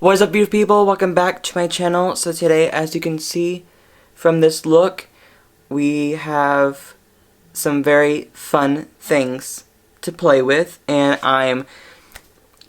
What is up, beautiful people? Welcome back to my channel. So today, as you can see from this look, we have some very fun things to play with, and I'm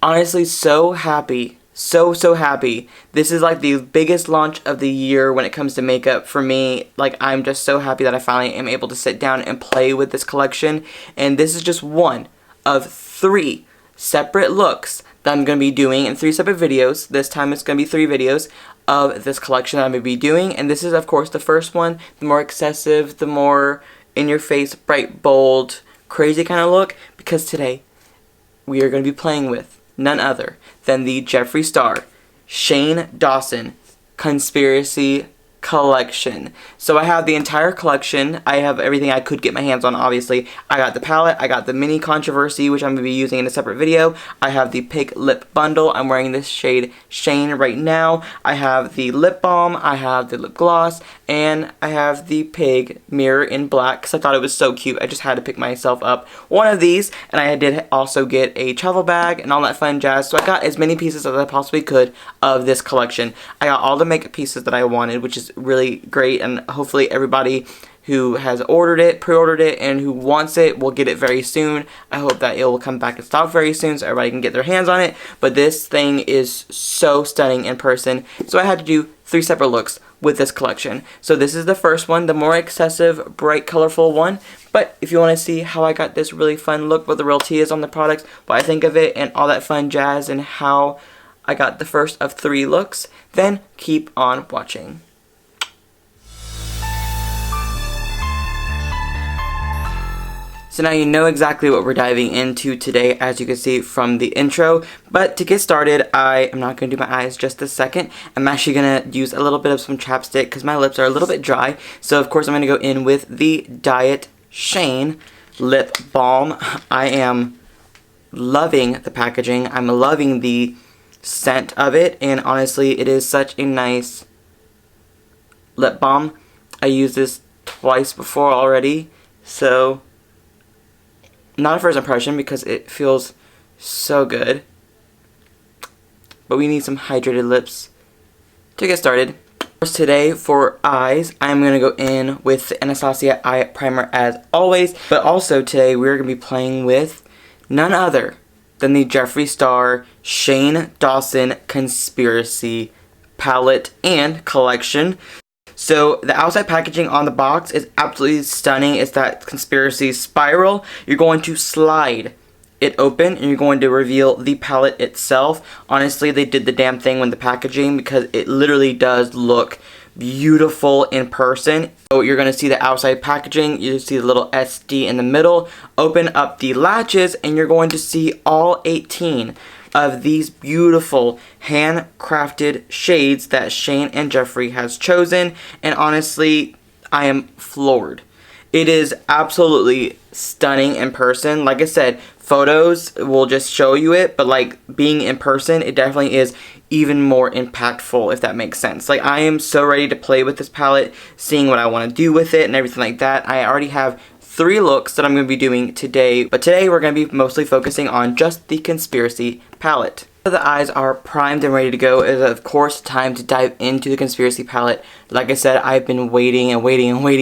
honestly so happy. So happy. This is like the biggest launch of the year when it comes to makeup for me. Like, I'm just so happy that I finally am able to sit down and play with this collection. And this is just one of 3 separate looks that I'm going to be doing in 3 separate videos. This time it's going to be 3 videos of this collection that I'm going to be doing. And this is, of course, the first one, the more excessive, the more in-your-face, bright, bold, crazy kind of look. Because today, we are going to be playing with none other than the Jeffree Star Shane Dawson Conspiracy Collection. So I have the entire collection. I have everything I could get my hands on, obviously. I got the palette, I got the mini controversy, which I'm going to be using in a separate video. I have the pink lip bundle. I'm wearing this shade Shane right now. I have the lip balm, I have the lip gloss, and I have the pig mirror in black because I thought it was so cute. I just had to pick myself up one of these, and I did also get a travel bag and all that fun jazz. So I got as many pieces as I possibly could of this collection. I got all the makeup pieces that I wanted, which is really great, and hopefully everybody who has ordered it, pre-ordered it, and who wants it will get it very soon. I hope that it will come back in stock very soon so everybody can get their hands on it. But this thing is so stunning in person, so I had to do 3 separate looks with this collection. So this is the first one, the more excessive, bright, colorful one. But if you want to see how I got this really fun look, what the real tea is on the products, what I think of it, and all that fun jazz, and how I got the first of 3 looks, then keep on watching. So now you know exactly what we're diving into today, as you can see from the intro. But to get started, I am not going to do my eyes just a second. I'm actually going to use a little bit of some chapstick because my lips are a little bit dry. So of course I'm going to go in with the Diet Shane Lip Balm. I am loving the packaging. I'm loving the scent of it. And honestly, it is such a nice lip balm. I used this twice before already. So not a first impression because it feels so good. But we need some hydrated lips to get started. Today for eyes, I'm going to go in with the Anastasia Eye Primer as always. But also today we're going to be playing with none other than the Jeffree Star Shane Dawson Conspiracy Palette and Collection. So the outside packaging on the box is absolutely stunning. It's that conspiracy spiral. You're going to slide it open and you're going to reveal the palette itself. Honestly, they did the damn thing with the packaging because it literally does look beautiful in person. So you're going to see the outside packaging. You see the little SD in the middle. Open up the latches and you're going to see all 18 of these beautiful handcrafted shades that Shane and Jeffree has chosen, and honestly, I am floored. It is absolutely stunning in person. Like I said, photos will just show you it, but like being in person, it definitely is even more impactful, if that makes sense. Like, I am so ready to play with this palette, seeing what I want to do with it and everything like that. I already have 3 looks that I'm going to be doing today, but today we're going to be mostly focusing on just the Conspiracy palette. The eyes are primed and ready to go. It is of course time to dive into the Conspiracy palette. Like I said, I've been waiting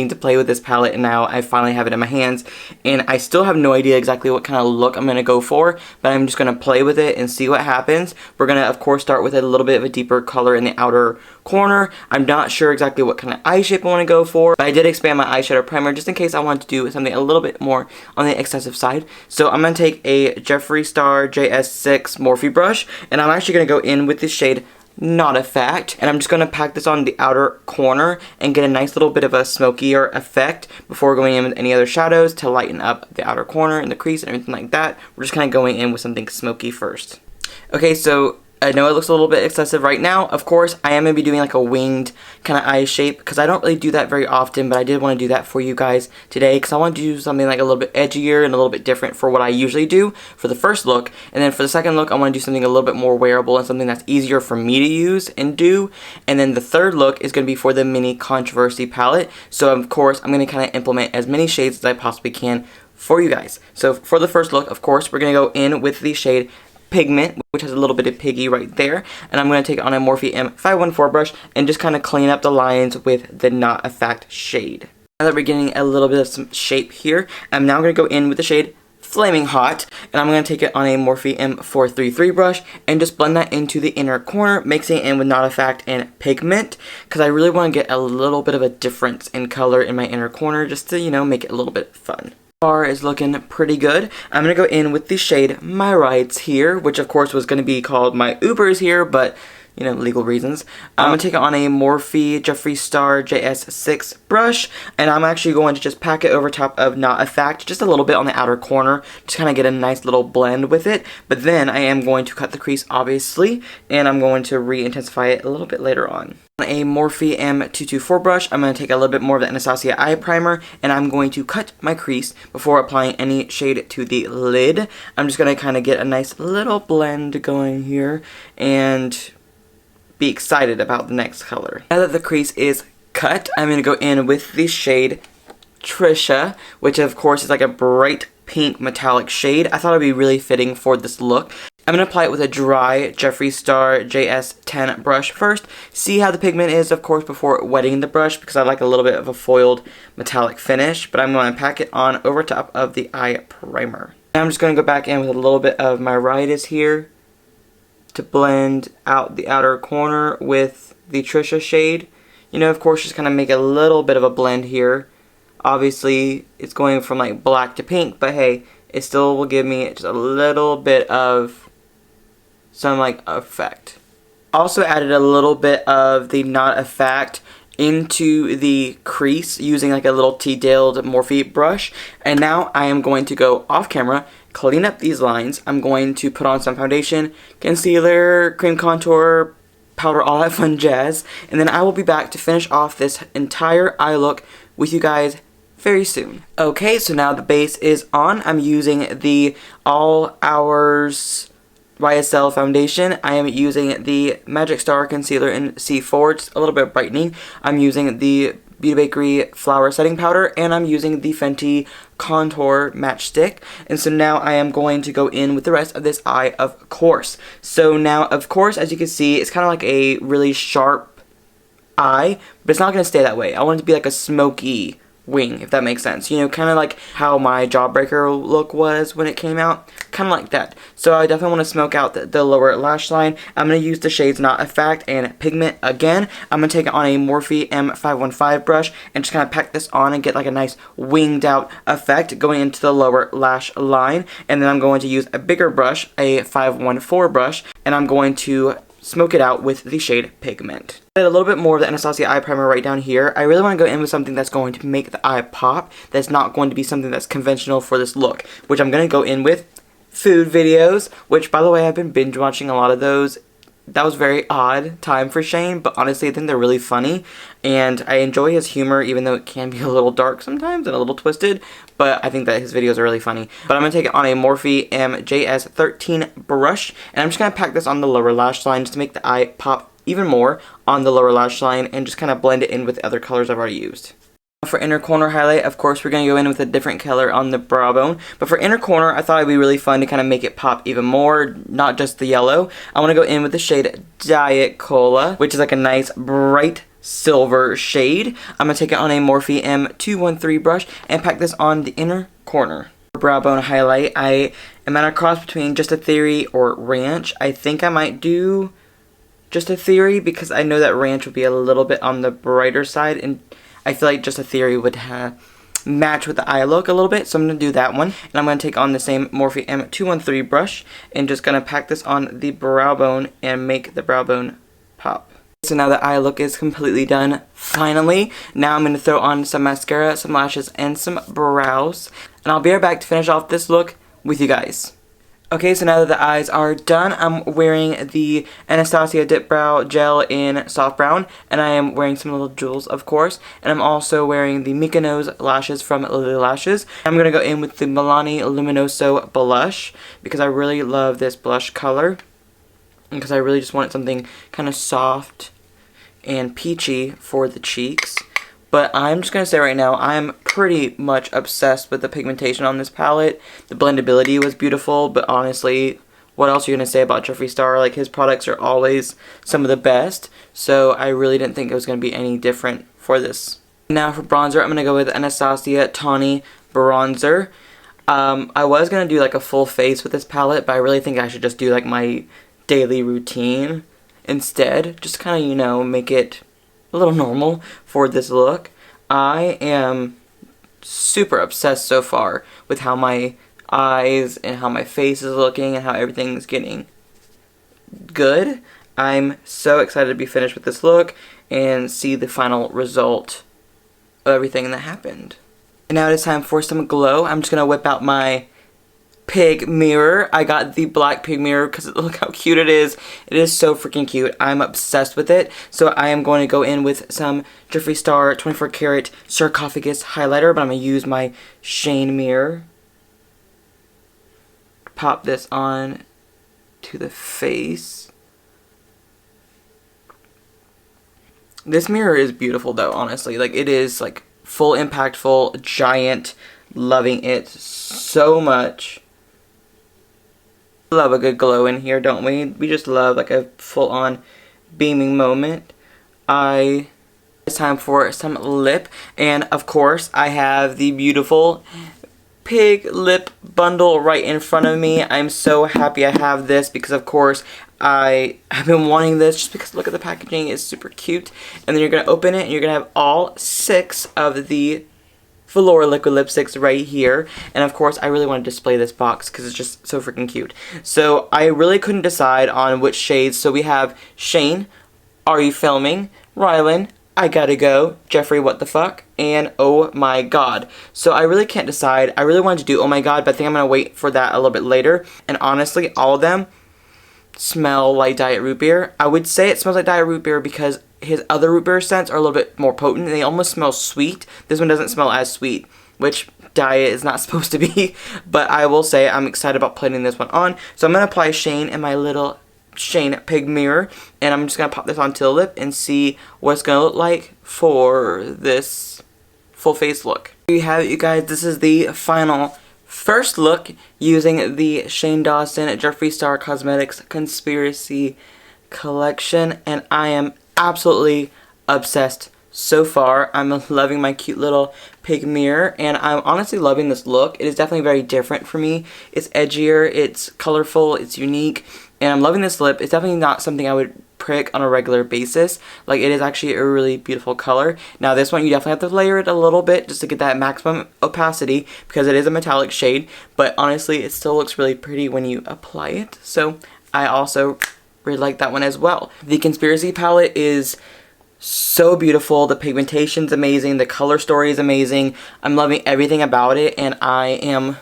to play with this palette, and now I finally have it in my hands. And I still have no idea exactly what kind of look I'm going to go for, but I'm just going to play with it and see what happens. We're going to of course start with a little bit of a deeper color in the outer corner. I'm not sure exactly what kind of eye shape I want to go for, but I did expand my eyeshadow primer just in case I want to do something a little bit more on the excessive side. So I'm going to take a Jeffree Star JS6 Morphe brush, and I'm actually going to go in with the shade Not a Fact, and I'm just going to pack this on the outer corner and get a nice little bit of a smokier effect before going in with any other shadows to lighten up the outer corner and the crease and everything like that. We're just kind of going in with something smoky first. Okay, so I know it looks a little bit excessive right now. Of course, I am going to be doing like a winged kind of eye shape because I don't really do that very often, but I did want to do that for you guys today because I want to do something like a little bit edgier and a little bit different for what I usually do for the first look. And then for the second look, I want to do something a little bit more wearable and something that's easier for me to use and do. And then the third look is going to be for the mini controversy palette. So of course, I'm going to kind of implement as many shades as I possibly can for you guys. So for the first look, of course, we're going to go in with the shade pigment, which has a little bit of piggy right there, and I'm going to take it on a Morphe M514 brush and just kind of clean up the lines with the Not Effect shade. Now that we're getting a little bit of some shape here, I'm now going to go in with the shade Flaming Hot, and I'm going to take it on a Morphe M433 brush and just blend that into the inner corner, mixing it in with Not Effect and pigment, because I really want to get a little bit of a difference in color in my inner corner, just to, you know, make it a little bit fun. Bar is looking pretty good. I'm going to go in with the shade My Rides here, which of course was going to be called My Ubers here, but, you know, legal reasons. I'm going to take it on a Morphe Jeffree Star JS6 brush, and I'm actually going to just pack it over top of Not Effect, just a little bit on the outer corner, just kind of get a nice little blend with it. But then I am going to cut the crease, obviously, and I'm going to re-intensify it a little bit later on. On a Morphe M224 brush, I'm going to take a little bit more of the Anastasia eye primer, and I'm going to cut my crease before applying any shade to the lid. I'm just going to kind of get a nice little blend going here, and be excited about the next color. Now that the crease is cut, I'm going to go in with the shade Trisha, which of course is like a bright pink metallic shade. I thought it would be really fitting for this look. I'm going to apply it with a dry Jeffree Star JS10 brush first. See how the pigment is, of course, before wetting the brush, because I like a little bit of a foiled metallic finish. But I'm going to pack it on over top of the eye primer. Now I'm just going to go back in with a little bit of My Rides here to blend out the outer corner with the Trisha shade. You know, of course, just kind of make a little bit of a blend here. Obviously, it's going from like black to pink, but hey, it still will give me just a little bit of some like effect. Also added a little bit of the Not Effect into the crease using like a little T-tailed Morphe brush. And now I am going to go off camera, clean up these lines. I'm going to put on some foundation, concealer, cream contour, powder, all that fun jazz. And then I will be back to finish off this entire eye look with you guys very soon. Okay, so now the base is on. I'm using the All Hours YSL foundation. I am using the Magic Star Concealer in C4, just a little bit brightening. I'm using the Beauty Bakery Flower Setting Powder, and I'm using the Fenty Contour Match Stick. And so now I am going to go in with the rest of this eye, of course. So now, of course, as you can see, it's kind of like a really sharp eye, but it's not going to stay that way. I want it to be like a smoky wing, if that makes sense. You know, kind of like how my Jawbreaker look was when it came out. Kind of like that. So I definitely want to smoke out the lower lash line. I'm going to use the shades Not Effect and Pigment again. I'm going to take it on a Morphe M515 brush and just kind of pack this on and get like a nice winged out effect going into the lower lash line. And then I'm going to use a bigger brush, a 514 brush, and I'm going to smoke it out with the shade Pigment. A little bit more of the Anastasia eye primer right down here. I really want to go in with something that's going to make the eye pop, that's not going to be something that's conventional for this look, which I'm going to go in with food videos, which, by the way, I've been binge watching a lot of those. That was a very odd time for Shane, but honestly I think they're really funny, and I enjoy his humor, even though it can be a little dark sometimes and a little twisted, but I think that his videos are really funny. But I'm going to take it on a Morphe MJS13 brush, and I'm just going to pack this on the lower lash line just to make the eye pop even more on the lower lash line and just kind of blend it in with the other colors I've already used. For inner corner highlight, of course, we're going to go in with a different color on the brow bone. But for inner corner, I thought it would be really fun to kind of make it pop even more, not just the yellow. I want to go in with the shade Diet Cola, which is like a nice bright silver shade. I'm going to take it on a Morphe M213 brush and pack this on the inner corner. For brow bone highlight, I am at a cross between Just a Theory or Ranch. I think I might do Just a Theory because I know that Ranch would be a little bit on the brighter side, and I feel like Just a Theory would match with the eye look a little bit, so I'm going to do that one. And I'm going to take on the same Morphe M213 brush and just going to pack this on the brow bone and make the brow bone pop. So now the eye look is completely done, finally. Now I'm going to throw on some mascara, some lashes, and some brows. And I'll be right back to finish off this look with you guys. Okay, so now that the eyes are done, I'm wearing the Anastasia Dip Brow Gel in Soft Brown, and I am wearing some little jewels, of course, and I'm also wearing the Mykonos lashes from Lily Lashes. I'm going to go in with the Milani Luminoso blush, because I really love this blush color, and because I really just wanted something kind of soft and peachy for the cheeks. But I'm just going to say right now, I'm pretty much obsessed with the pigmentation on this palette. The blendability was beautiful, but honestly, what else are you going to say about Jeffree Star? Like, his products are always some of the best, so I really didn't think it was going to be any different for this. Now for bronzer, I'm going to go with Anastasia Tawny Bronzer. I was going to do like a full face with this palette, but I really think I should just do like my daily routine instead. Just kind of, you know, make it a little normal for this look. I am super obsessed so far with how my eyes and how my face is looking and how everything's getting good. I'm so excited to be finished with this look and see the final result of everything that happened. And now it is time for some glow. I'm just going to whip out my pig mirror. I got the black pig mirror because look how cute it is. It is so freaking cute. I'm obsessed with it. So I am going to go in with some Jeffree Star 24 karat sarcophagus highlighter, but I'm going to use my Shane mirror. Pop this on to the face. This mirror is beautiful though, honestly. Like, it is like full impactful, giant, loving it so much. Love a good glow in here, don't we? We just love like a full-on beaming moment. It's time for some lip, and of course I have the beautiful pig lip bundle right in front of me. I'm so happy I have this because of course I have been wanting this just because look at the packaging, it's super cute. And then you're going to open it and you're going to have all 6 of the velour liquid lipsticks right here. And of course I really want to display this box because it's just so freaking cute. So I really couldn't decide on which shades. So we have Shane, Are You Filming, Rylan, I Gotta Go, Jeffree What the Fuck, and Oh My God. So I really can't decide. I really wanted to do Oh My God, but I think I'm going to wait for that a little bit later. And honestly, all of them smell like Diet Root Beer. I would say it smells like Diet Root Beer because his other root beer scents are a little bit more potent. They almost smell sweet. This one doesn't smell as sweet, which Diet is not supposed to be. But I will say I'm excited about putting this one on. So I'm going to apply Shane in my little Shane pig mirror. And I'm just going to pop this onto the lip and see what it's going to look like for this full face look. Here you have it, you guys. This is the final first look using the Shane Dawson Jeffree Star Cosmetics Conspiracy Collection, and I am absolutely obsessed so far. I'm loving my cute little pig mirror, and I'm honestly loving this look. It is definitely very different for me. It's edgier, it's colorful, it's unique, and I'm loving this lip. It's definitely not something I would prick on a regular basis. Like, it is actually a really beautiful color. Now this one you definitely have to layer it a little bit just to get that maximum opacity because it is a metallic shade, but honestly it still looks really pretty when you apply it. So I also really like that one as well. The Conspiracy palette is so beautiful. The pigmentation's amazing. The color story is amazing. I'm loving everything about it, and I am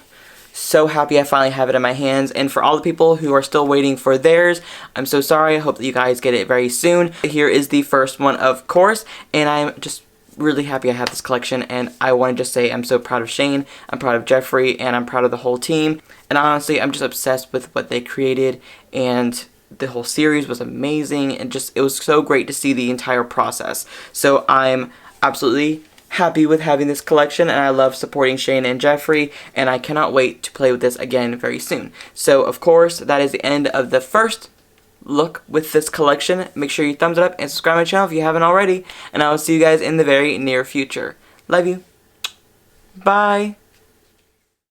so happy I finally have it in my hands. And for all the people who are still waiting for theirs, I'm so sorry. I hope that you guys get it very soon. Here is the first one, of course, and I'm just really happy I have this collection, and I want to just say I'm so proud of Shane, I'm proud of Jeffree, and I'm proud of the whole team. And honestly, I'm just obsessed with what they created, and the whole series was amazing, and just it was so great to see the entire process. So I'm absolutely happy with having this collection, and I love supporting Shane and Jeffree, and I cannot wait to play with this again very soon. So of course that is the end of the first look with this collection. Make sure you thumbs it up and subscribe to my channel if you haven't already, and I will see you guys in the very near future. Love you. Bye.